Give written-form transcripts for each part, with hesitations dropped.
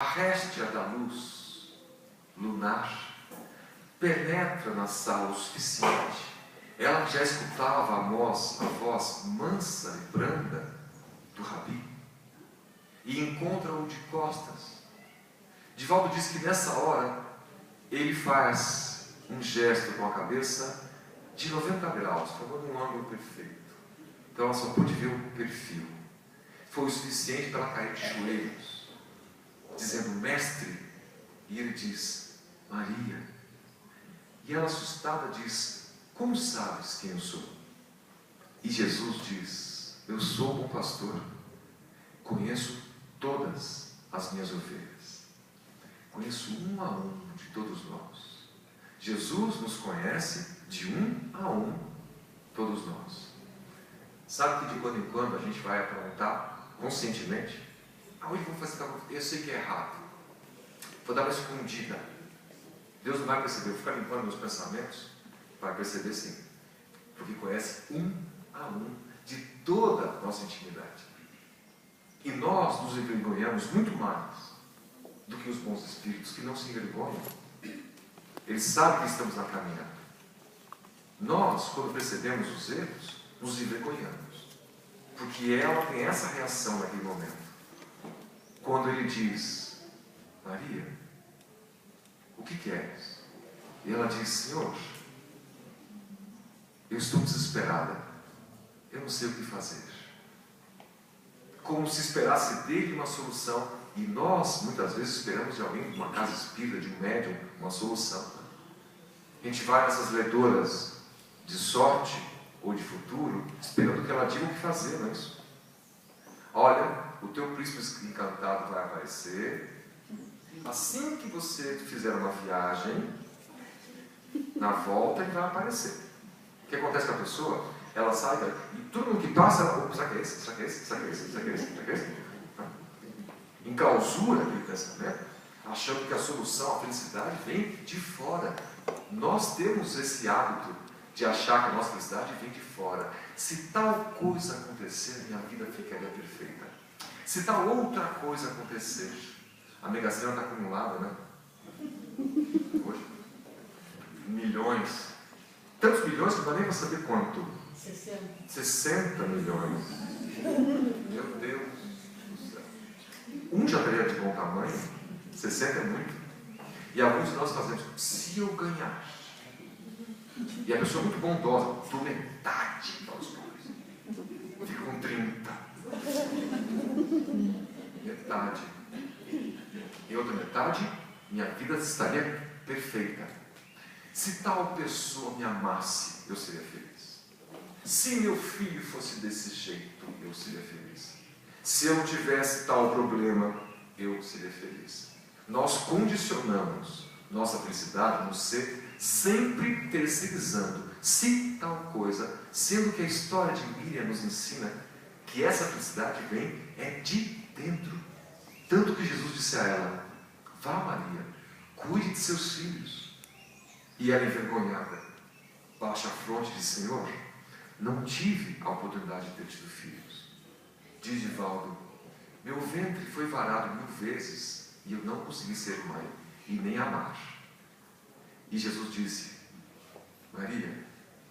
A réstia da luz lunar penetra na sala o suficiente. Ela já escutava a voz mansa e branda do Rabi e encontra-o de costas. Divaldo diz que nessa hora ele faz um gesto com a cabeça de 90 graus, formando um ângulo perfeito. Então ela só pôde ver o perfil. Foi o suficiente para ela cair de joelhos, dizendo: mestre. E ele diz: Maria. E ela, assustada, diz: como sabes quem eu sou? E Jesus diz: eu sou o bom pastor, conheço todas as minhas ovelhas, conheço um a um de todos nós. Jesus nos conhece de um a um, todos nós. Sabe que de quando em quando a gente vai aprontar conscientemente? Hoje vou fazer, eu sei que é errado, vou dar uma escondida. Deus não vai perceber, eu vou ficar limpando meus pensamentos. Vai perceber sim, porque conhece um a um de toda a nossa intimidade. E nós nos envergonhamos muito mais do que os bons espíritos, que não se envergonham. Eles sabem que estamos na caminhada. Nós, quando percebemos os erros, nos envergonhamos, porque ela tem essa reação naquele momento. Quando ele diz: Maria, o que queres? E ela diz: Senhor, eu estou desesperada, eu não sei o que fazer. Como se esperasse dele uma solução. E nós, muitas vezes, esperamos de alguém, de uma casa espírita, de um médium, uma solução. A gente vai nessas ledoras de sorte ou de futuro, esperando que ela diga o que fazer, não é isso? Olha, o teu príncipe encantado vai aparecer. Assim que você fizer uma viagem, na volta ele vai aparecer. O que acontece com a pessoa? Ela sai e todo mundo que passa, ela, será que é esse? Será que é esse? Será que é esse? Será que é esse? Será que é esse? Enclausura aquele pensamento, achando que a solução, a felicidade vem de fora. Nós temos esse hábito de achar que a nossa felicidade vem de fora. Se tal coisa acontecer, minha vida ficaria perfeita. Se tal outra coisa acontecer, a Mega Sena está acumulada, né? Hoje, milhões. Tantos milhões que não dá nem para saber quanto. 60 milhões. Meu Deus do céu. Um já estaria de bom tamanho, 60 é muito. E alguns de nós fazemos: se eu ganhar. E a pessoa é muito bondosa, dou metade para os pobres. Fica com 30. Metade. E outra metade, minha vida estaria perfeita. Se tal pessoa me amasse, eu seria feliz. Se meu filho fosse desse jeito, eu seria feliz. Se eu não tivesse tal problema, eu seria feliz. Nós condicionamos nossa felicidade no ser sempre terceirizando. Se tal coisa, sendo que a história de Miriam nos ensina que essa felicidade vem de dentro. Tanto que Jesus disse a ela: vá, Maria, cuide de seus filhos. E ela, envergonhada, baixa a fronte e diz: Senhor, não tive a oportunidade de ter tido filhos. Diz Divaldo: meu ventre foi varado 1000 vezes e eu não consegui ser mãe e nem amar. E Jesus disse: Maria,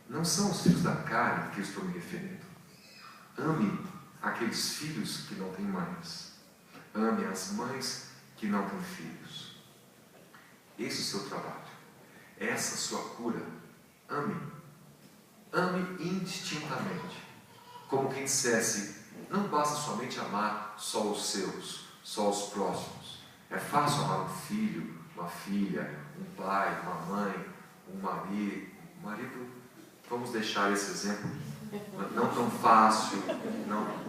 não são os filhos da carne que eu estou me referindo. Ame aqueles filhos que não têm mães. Ame as mães que não têm filhos. Esse é o seu trabalho. Essa é a sua cura. Ame. Ame indistintamente. Como quem dissesse: não basta somente amar só os seus, só os próximos. É fácil amar um filho, uma filha, um pai, uma mãe, um marido. Vamos deixar esse exemplo não tão fácil,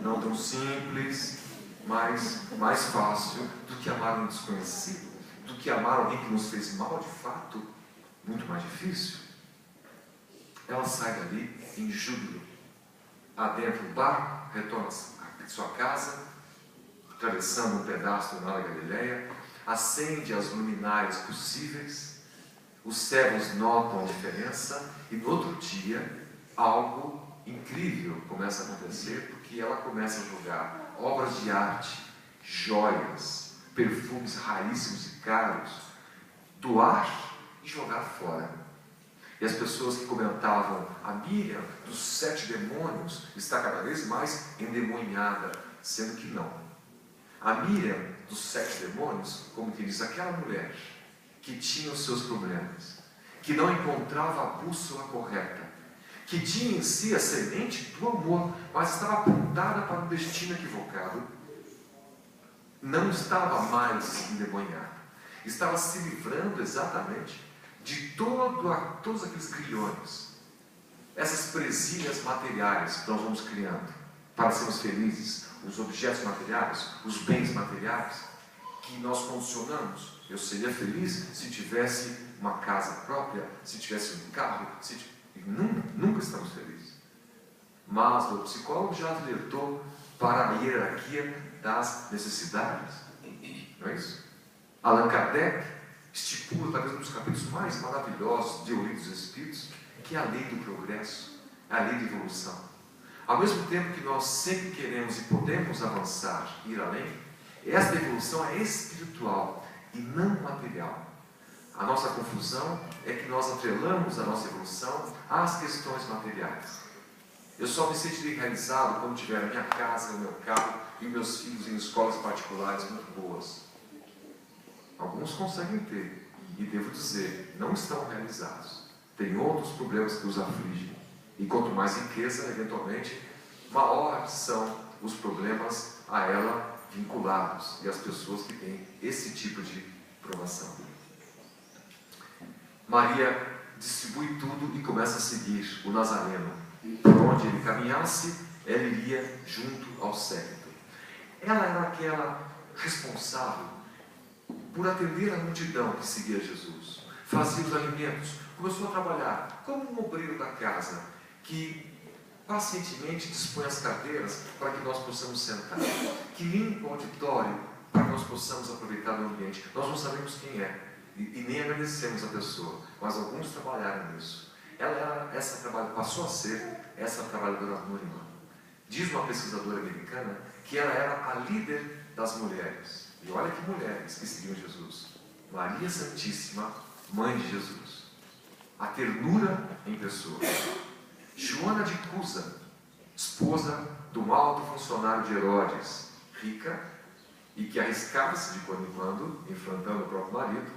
não tão simples, mas mais fácil do que amar um desconhecido, do que amar alguém que nos fez mal de fato. Muito mais difícil. Ela sai dali em júbilo, adentra o barco, retorna à sua casa, atravessando um pedaço do mar da Galileia, acende as luminárias possíveis, os cegos notam a diferença, e no outro dia algo incrível começa a acontecer, porque ela começa a jogar obras de arte, joias, perfumes raríssimos e caros, doar e jogar fora. E as pessoas que comentavam: a Miriam dos 7 demônios está cada vez mais endemoniada, sendo que não. A Miriam dos 7 demônios, como que diz, aquela mulher que tinha os seus problemas, que não encontrava a bússola correta, que tinha em si a semente do amor, mas estava apontada para um destino equivocado, não estava mais endemoniada, estava se livrando exatamente de todos aqueles grilhões, essas presilhas materiais que nós vamos criando para sermos felizes, os objetos materiais, os bens materiais, que nós condicionamos. Eu seria feliz se tivesse uma casa própria, se tivesse um carro, nunca estamos felizes. Mas o psicólogo já alertou para a hierarquia das necessidades, não é isso? Allan Kardec estipula, talvez um dos capítulos mais maravilhosos de O Livro dos Espíritos, que é a lei do progresso, a lei de evolução. Ao mesmo tempo que nós sempre queremos e podemos avançar, ir além, esta evolução é espiritual e não material. A nossa confusão é que nós atrelamos a nossa evolução às questões materiais. Eu só me sentirei realizado quando tiver a minha casa, o meu carro e meus filhos em escolas particulares muito boas. Alguns conseguem ter, e devo dizer, não estão realizados. Tem outros problemas que os afligem. E quanto mais riqueza, eventualmente, maior são os problemas a ela vinculados e as pessoas que têm esse tipo de provação. Maria distribui tudo e começa a seguir o Nazareno. Por onde ele caminhasse, ela iria junto ao séquito. Ela era aquela responsável por atender a multidão que seguia Jesus, fazia os alimentos, começou a trabalhar como um obreiro da casa, que pacientemente dispõe as cadeiras para que nós possamos sentar, que limpa o auditório para que nós possamos aproveitar do ambiente. Nós não sabemos quem é e nem agradecemos a pessoa, mas alguns trabalharam nisso. Passou a ser essa trabalhadora anônima. Diz uma pesquisadora americana que ela era a líder das mulheres. E olha que mulheres que seguiam Jesus. Maria Santíssima, mãe de Jesus. A ternura em pessoa. Joana de Cusa, esposa de um alto funcionário de Herodes, rica, e que arriscava-se de quando em quando, enfrentando o próprio marido,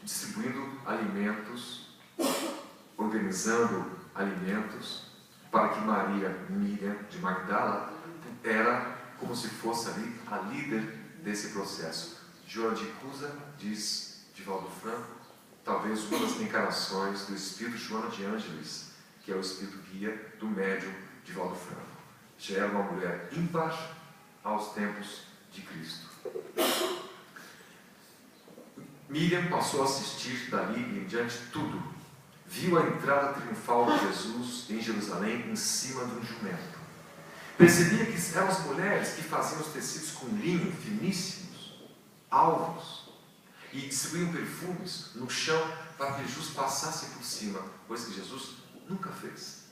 distribuindo alimentos, organizando alimentos, para que Maria, Miriam de Magdala, era como se fosse ali a líder desse processo. Joana de Cusa, diz Divaldo Franco, talvez uma das encarnações do espírito Joana de Ângeles, que é o espírito guia do médium Divaldo Franco. Já era uma mulher ímpar aos tempos de Cristo. Miriam passou a assistir dali em diante tudo. Viu a entrada triunfal de Jesus em Jerusalém em cima de um jumento. Percebia que eram as mulheres que faziam os tecidos com linho finíssimos, alvos, e distribuíam perfumes no chão para que Jesus passasse por cima, coisa que Jesus nunca fez.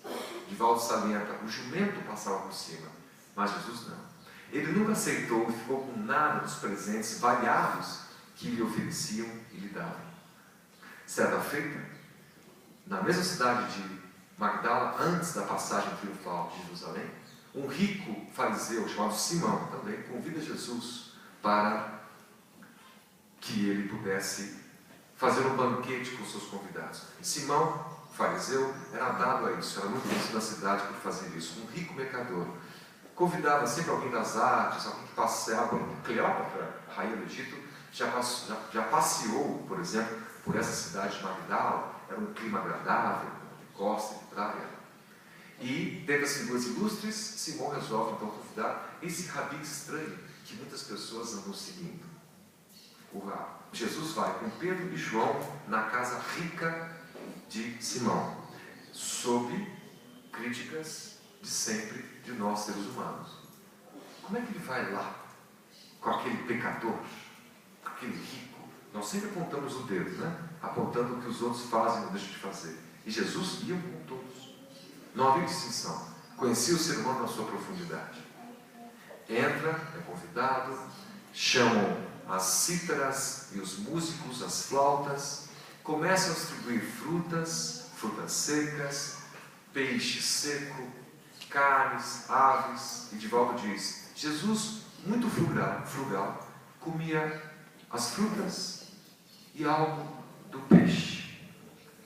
Divaldo salienta, o jumento passava por cima, mas Jesus não. Ele nunca aceitou e ficou com nada dos presentes variados que lhe ofereciam e lhe davam. Certa feita, na mesma cidade de Magdala, antes da passagem triunfal de Jerusalém, um rico fariseu chamado Simão também convida Jesus para que ele pudesse fazer um banquete com seus convidados. Simão, fariseu, era dado a isso, era muito conhecido na cidade por fazer isso. Um rico mercador convidava sempre alguém das artes, alguém que passeava. Cleópatra, rainha do Egito, já passeou, por exemplo, por essa cidade de Magdala. Era um clima agradável, de costa, de praia. E, dentre as figuras ilustres, Simão resolve então convidar esse rabi estranho que muitas pessoas andam seguindo. Jesus vai com Pedro e João na casa rica de Simão, sob críticas de sempre de nós seres humanos. Como é que ele vai lá com aquele pecador, aquele rico? Nós sempre apontamos o dedo, né? Apontando o que os outros fazem ou deixam de fazer. E Jesus ia com todos. Não havia distinção. Conhecia o ser humano na sua profundidade. Entra, é convidado, chamam as cítaras e os músicos, as flautas, começam a distribuir frutas secas, peixe seco, carnes, aves, e de volta diz: Jesus, muito frugal, comia as frutas e algo do peixe,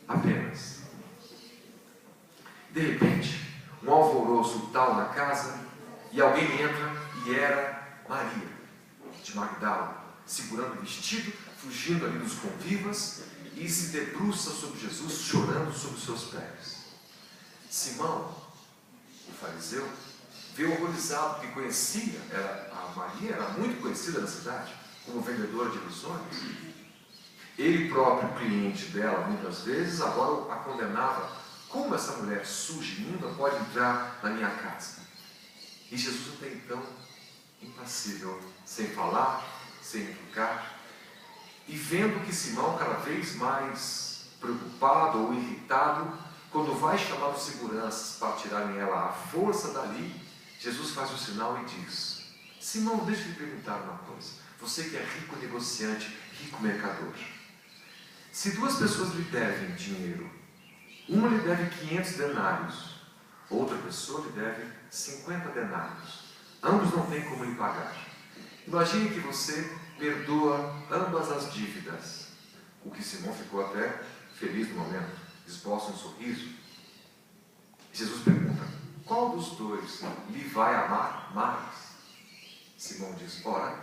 apenas. De repente, um alvoroço tal na casa, e alguém entra, e era Maria, de Magdala, segurando o vestido, fugindo ali dos convivas, e se debruça sobre Jesus, chorando sobre os seus pés. Simão, o fariseu, veio horrorizado, porque conhecia, a Maria era muito conhecida na cidade, como vendedora de ilusões. Ele próprio, cliente dela, muitas vezes, agora a condenava. Como essa mulher suja e imunda pode entrar na minha casa? E Jesus até então, impassível, sem falar, sem implicar, e vendo que Simão, cada vez mais preocupado ou irritado, quando vai chamar os seguranças para tirarem ela à força dali, Jesus faz o sinal e diz: Simão, deixa eu lhe perguntar uma coisa. Você que é rico negociante, rico mercador, se duas pessoas lhe devem dinheiro, uma lhe deve 500 denários, outra pessoa lhe deve 50 denários, ambos não têm como lhe pagar. Imagine que você perdoa ambas as dívidas. O que Simão ficou até feliz no momento, esboça um sorriso. Jesus pergunta: qual dos dois lhe vai amar mais? Simão diz: ora,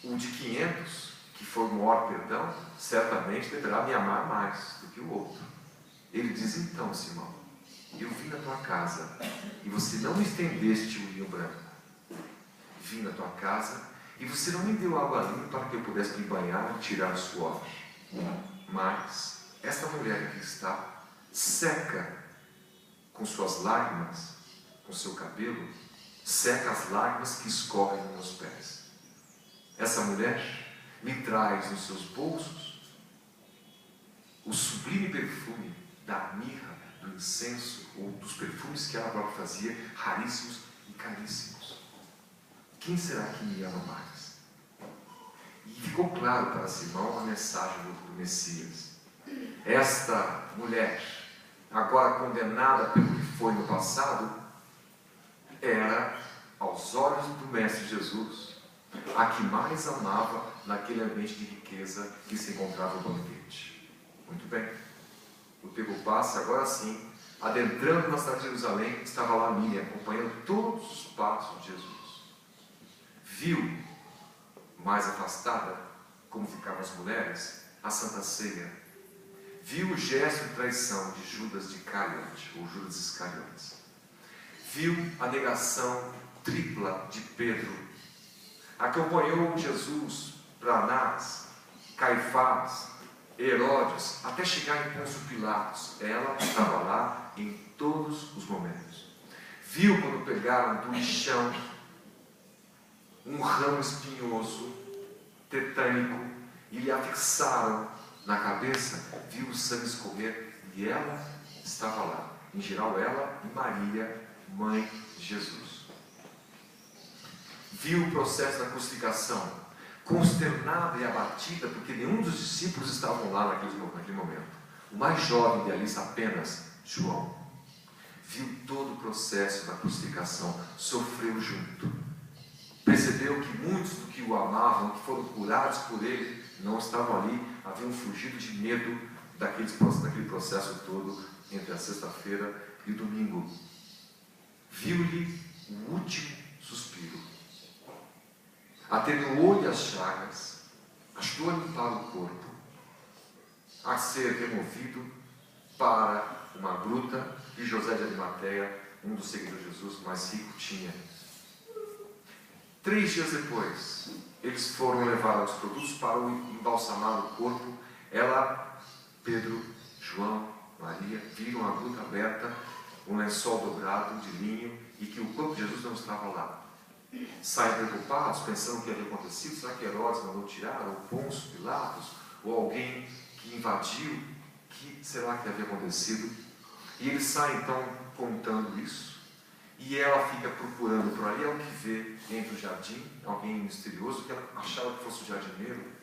o de 500, que foi o maior perdão, certamente deverá me amar mais do que o outro. Ele diz: então, Simão, eu vim na tua casa e você não me estendeste o linho branco. Vim na tua casa e você não me deu água limpa para que eu pudesse me banhar e tirar o suor. Mas esta mulher que está seca com suas lágrimas, com seu cabelo, seca as lágrimas que escorrem nos meus pés. Essa mulher me traz nos seus bolsos o sublime perfume da mirra, do incenso ou dos perfumes que ela própria fazia, raríssimos e caríssimos. Quem será que me ama mais? E ficou claro para Simão a mensagem do Messias. Esta mulher, agora condenada pelo que foi no passado, era, aos olhos do Mestre Jesus, a que mais amava naquele ambiente de riqueza que se encontrava o banquete. Muito bem. O tempo passa, agora sim, adentrando na cidade de Jerusalém, estava lá Miriam, acompanhando todos os passos de Jesus. Viu, mais afastada, como ficavam as mulheres, a Santa Ceia. Viu o gesto de traição de Judas de Iscariote, ou Judas Iscariotes. Viu a negação tripla de Pedro. Acompanhou Jesus para Anás, Caifás, Herodes, até chegar em Pôncio Pilatos. Ela estava lá em todos os momentos. Viu quando pegaram do lixão um ramo espinhoso, tetânico, e lhe afixaram na cabeça. Viu o sangue escorrer e ela estava lá. Em geral, ela e Maria, mãe de Jesus. Viu o processo da crucificação, consternada e abatida, porque nenhum dos discípulos estavam lá naquele momento. O mais jovem deles, apenas João. Viu todo o processo da crucificação, sofreu junto. Percebeu que muitos do que o amavam, que foram curados por ele, não estavam ali, haviam fugido de medo daquele processo todo entre a sexta-feira e o domingo. Viu-lhe o último suspiro. Atenuou-lhe as chagas, ajudou a limpar o corpo, a ser removido para uma gruta que José de Arimateia, um dos seguidores de Jesus mais rico, tinha. 3 dias depois, eles foram levar os produtos para embalsamar o corpo. Ela, Pedro, João, Maria, viram a gruta aberta, um lençol dobrado de linho e que o corpo de Jesus não estava lá. Saem preocupados, pensando o que havia acontecido. Será que Herodes mandou tirar? Ou Pôncio Pilatos? Ou alguém que invadiu? O que será que havia acontecido? E eles saem então contando isso. E ela fica procurando por ali, é o que vê entre o jardim, alguém misterioso, que ela achava que fosse o jardineiro.